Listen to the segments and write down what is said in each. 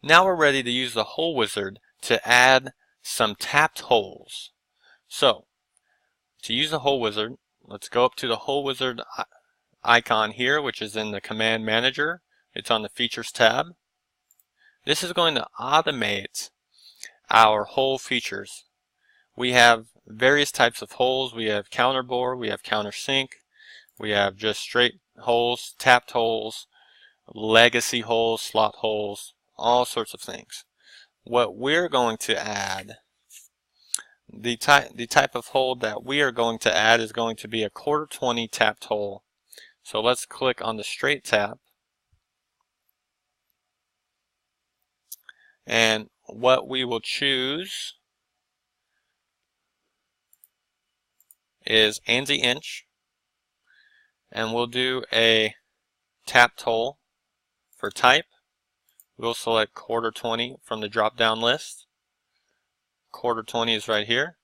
Now we're ready to use the hole wizard to add some tapped holes. So, to use the hole wizard, let's go up to the hole wizard icon here, which is in the command manager. It's on the features tab. This is going to automate our hole features. We have various types of holes. We have counterbore, we have countersink, we have just straight holes, tapped holes, legacy holes, slot holes, all sorts of things. What we're going to add, the type of hole that we are going to add is going to be a 1/4-20 tapped hole. So let's click on the straight tap. And what we will choose is ANSI inch, and we'll do a tapped hole. For type, we'll select 1/4-20 from the drop down list. 1/4-20 is right here.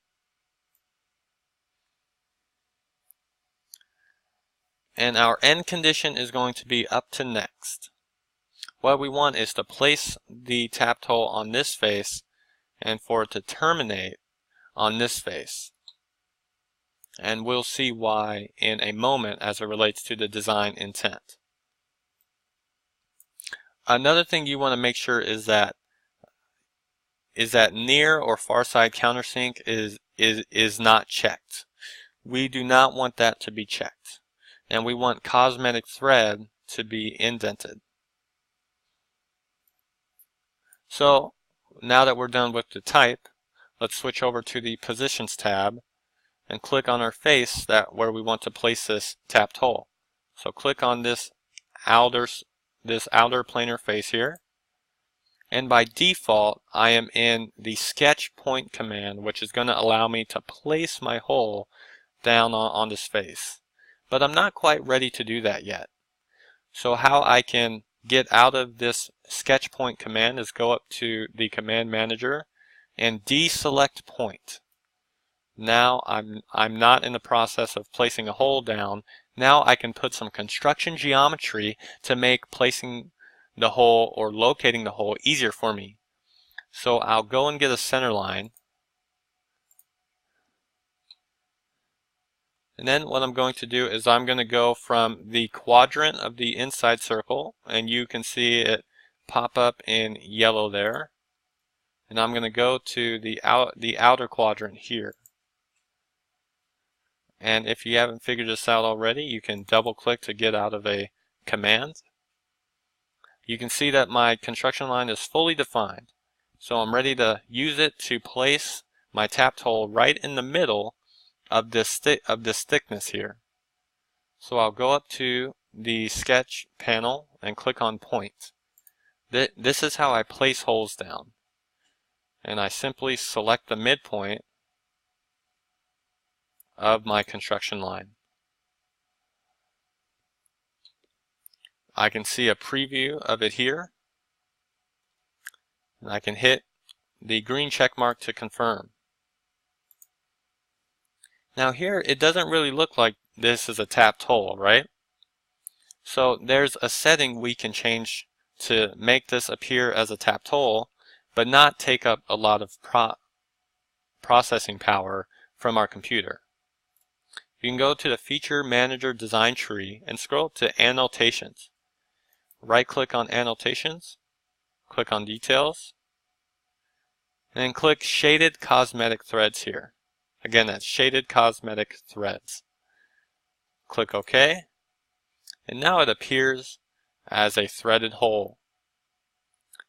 And our end condition is going to be up to next. What we want is to place the tapped hole on this face and for it to terminate on this face. And we'll see why in a moment as it relates to the design intent. Another thing you want to make sure is that near or far side countersink is not checked. We do not want that to be checked. And we want cosmetic thread to be indented. So now that we're done with the type, let's switch over to the positions tab and click on our face where we want to place this tapped hole. So click on this outer planar face here. And by default, I am in the sketch point command, which is going to allow me to place my hole down on this face. But I'm not quite ready to do that yet. So how I can get out of this sketch point command is go up to the command manager and deselect point. Now I'm not in the process of placing a hole down. Now I can put some construction geometry to make placing the hole or locating the hole easier for me. So I'll go and get a center line. And then what I'm going to do is I'm going to go from the quadrant of the inside circle, and you can see it pop up in yellow there. And I'm going to go to the outer quadrant here. And if you haven't figured this out already, you can double click to get out of a command. You can see that my construction line is fully defined. So I'm ready to use it to place my tapped hole right in the middle of this thickness here. So I'll go up to the sketch panel and click on point. This is how I place holes down. And I simply select the midpoint of my construction line. I can see a preview of it here. And I can hit the green check mark to confirm. Now here it doesn't really look like this is a tapped hole, right? So there's a setting we can change to make this appear as a tapped hole, but not take up a lot of processing power from our computer. You can go to the Feature Manager Design Tree and scroll up to Annotations. Right click on Annotations, click on Details, and then click Shaded Cosmetic Threads here. Again, that's Shaded Cosmetic Threads. Click OK, and now it appears as a threaded hole.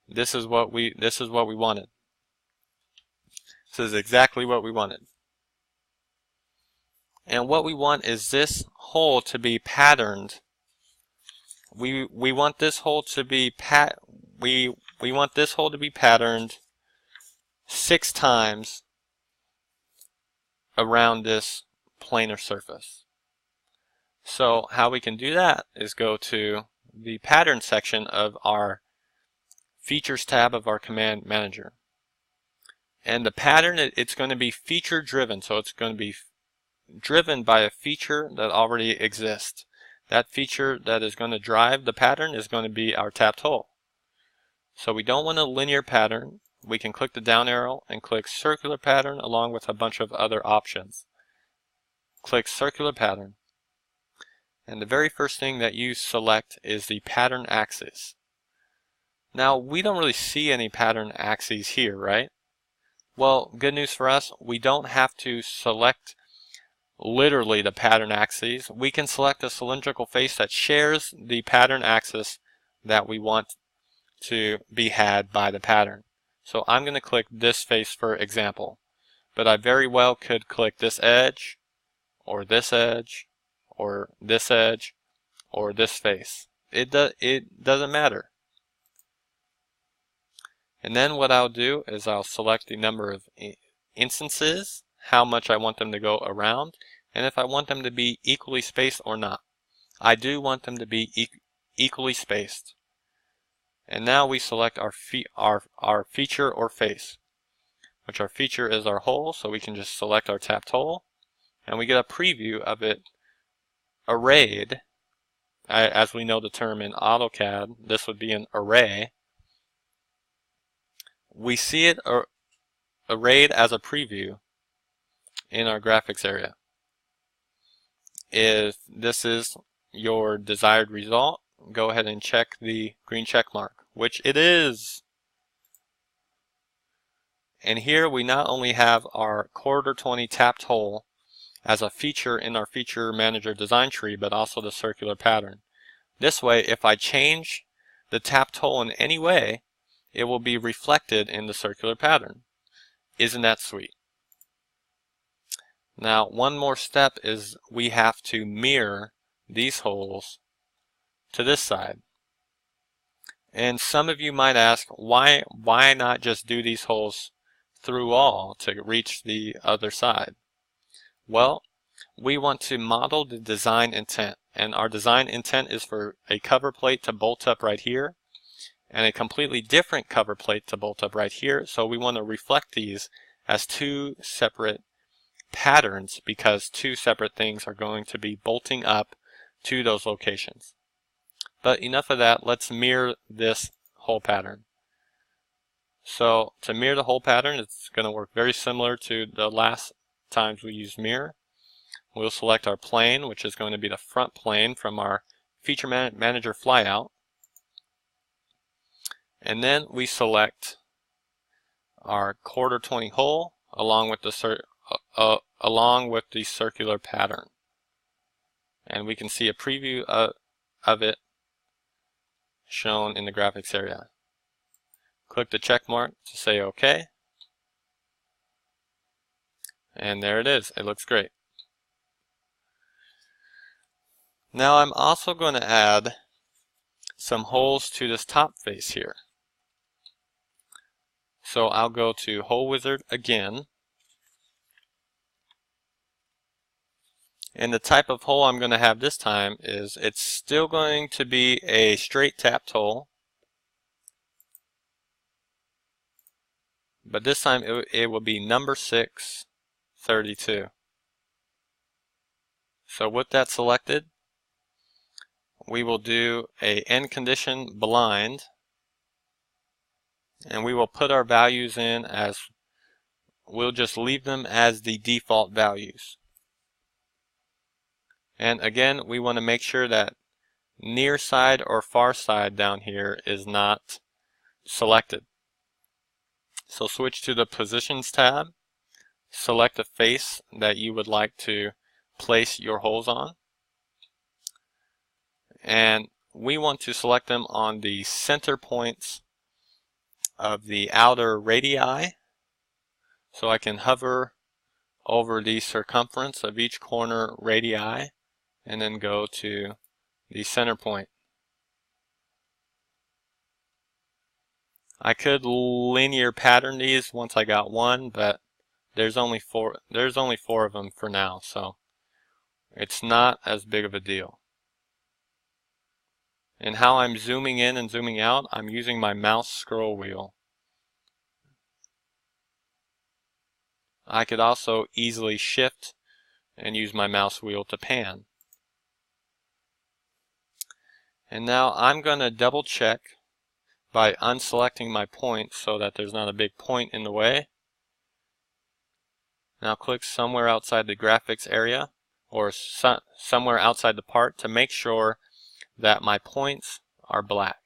This is what we wanted. This is exactly what we wanted. And what we want is this hole to be patterned. We want this hole to be patterned 6 times around this planar surface. So how we can do that is go to the pattern section of our features tab of our command manager. And the pattern, it's going to be feature driven, so it's going to be driven by a feature that already exists. That feature that is going to drive the pattern is going to be our tapped hole. So we don't want a linear pattern. We can click the down arrow and click circular pattern along with a bunch of other options. Click circular pattern. And the very first thing that you select is the pattern axis. Now we don't really see any pattern axes here, right? Well, good news for us, we don't have to select literally the pattern axes. We can select a cylindrical face that shares the pattern axis that we want to be had by the pattern. So I'm going to click this face for example, but I very well could click this edge, or this edge, or this edge, or this face. It doesn't matter. And then what I'll do is I'll select the number of instances, how much I want them to go around, and if I want them to be equally spaced or not. I do want them to be equally spaced. And now we select our feature or face, which our feature is our hole, so we can just select our tapped hole, and we get a preview of it arrayed. As we know the term in AutoCAD, this would be an array. We see it arrayed as a preview in our graphics area. If this is your desired result, go ahead and check the green check mark, which it is. And here we not only have our quarter 20 tapped hole as a feature in our feature manager design tree, but also the circular pattern. This way, if I change the tapped hole in any way, it will be reflected in the circular pattern. Isn't that sweet? Now, one more step is we have to mirror these holes to this side. And some of you might ask, why not just do these holes through all to reach the other side? Well, we want to model the design intent, and our design intent is for a cover plate to bolt up right here and a completely different cover plate to bolt up right here. So we want to reflect these as two separate patterns because two separate things are going to be bolting up to those locations. But enough of that, let's mirror this hole pattern. So to mirror the hole pattern, it's going to work very similar to the last times we used mirror. We'll select our plane, which is going to be the front plane from our feature manager flyout. And then we select our quarter 20 hole along with the circular pattern. And we can see a preview of it shown in the graphics area. Click the check mark to say OK. And there it is. It looks great. Now I'm also going to add some holes to this top face here. So I'll go to Hole Wizard again. And the type of hole I'm going to have this time is it's still going to be a straight tapped hole. But this time it will be number 632. So with that selected, we will do a end condition blind, and we will put our values in as, we'll just leave them as the default values. And again, we want to make sure that near side or far side down here is not selected. So switch to the Positions tab, select a face that you would like to place your holes on, and we want to select them on the center points of the outer radii. So I can hover over the circumference of each corner radii and then go to the center point. I could linear pattern these once I got one, but there's only four of them for now, so it's not as big of a deal. And how I'm zooming in and zooming out, I'm using my mouse scroll wheel. I could also easily shift and use my mouse wheel to pan. And now I'm going to double check by unselecting my point so that there's not a big point in the way. Now click somewhere outside the graphics area or somewhere outside the part to make sure that my points are black,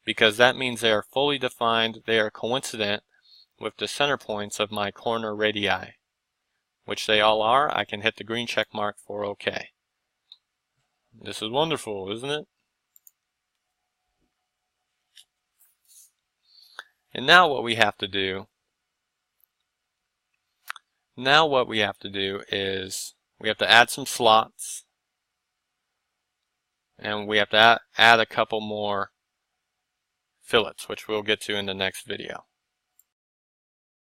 because that means they are fully defined, they are coincident with the center points of my corner radii, which they all are. I can hit the green check mark for OK. This is wonderful, isn't it? And now what we have to do is we have to add some slots, and we have to add a couple more fillets, which we'll get to in the next video.